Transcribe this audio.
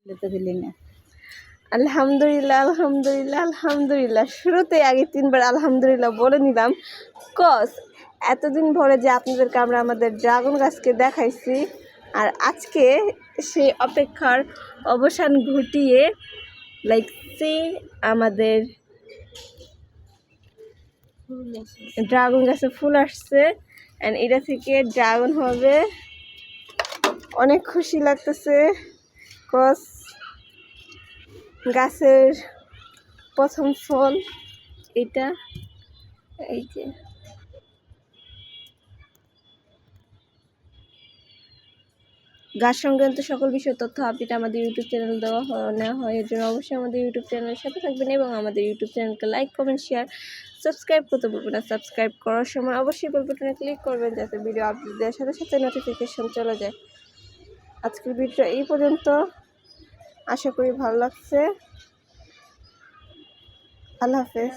আলহামদুলিল্লাহ আলহামদুলিল্লাহ আলহামদুলিল্লাহ। শুরুতে আগে 3বার আলহামদুলিল্লাহ বলে নিলাম, কজ এতদিন পরে যে আপনাদেরকে আমরা আমাদের ড্রাগন গাছকে দেখাইছি, আর আজকে সেই অপেক্ষার অবসান ঘটিয়ে আমাদের ড্রাগন গাছে ফুল আসছে, অ্যান্ড এটা থেকে ড্রাগন হবে। অনেক খুশি লাগতেছে, কজ গাছের প্রথম ফল এটা। এই যে গাছ সংক্রান্ত সকল বিষয় তথ্য আপডেট আমাদের ইউটিউব চ্যানেল নেওয়া হয়। এর জন্য অবশ্যই আমাদের ইউটিউব চ্যানেলের সাথে থাকবেন এবং আমাদের ইউটিউব চ্যানেলকে লাইক, কমেন্ট, শেয়ার, সাবস্ক্রাইব করতে বলবেন না। সাবস্ক্রাইব করার সময় অবশ্যই বেল বাটনে ক্লিক করবেন, যাতে ভিডিও আপডেট দেওয়ার সাথে সাথে নোটিফিকেশন চলে যায়। আজকের ভিডিওটা এই পর্যন্ত, আশা করি ভালো লাগছে। আল্লাহ হাফেজ।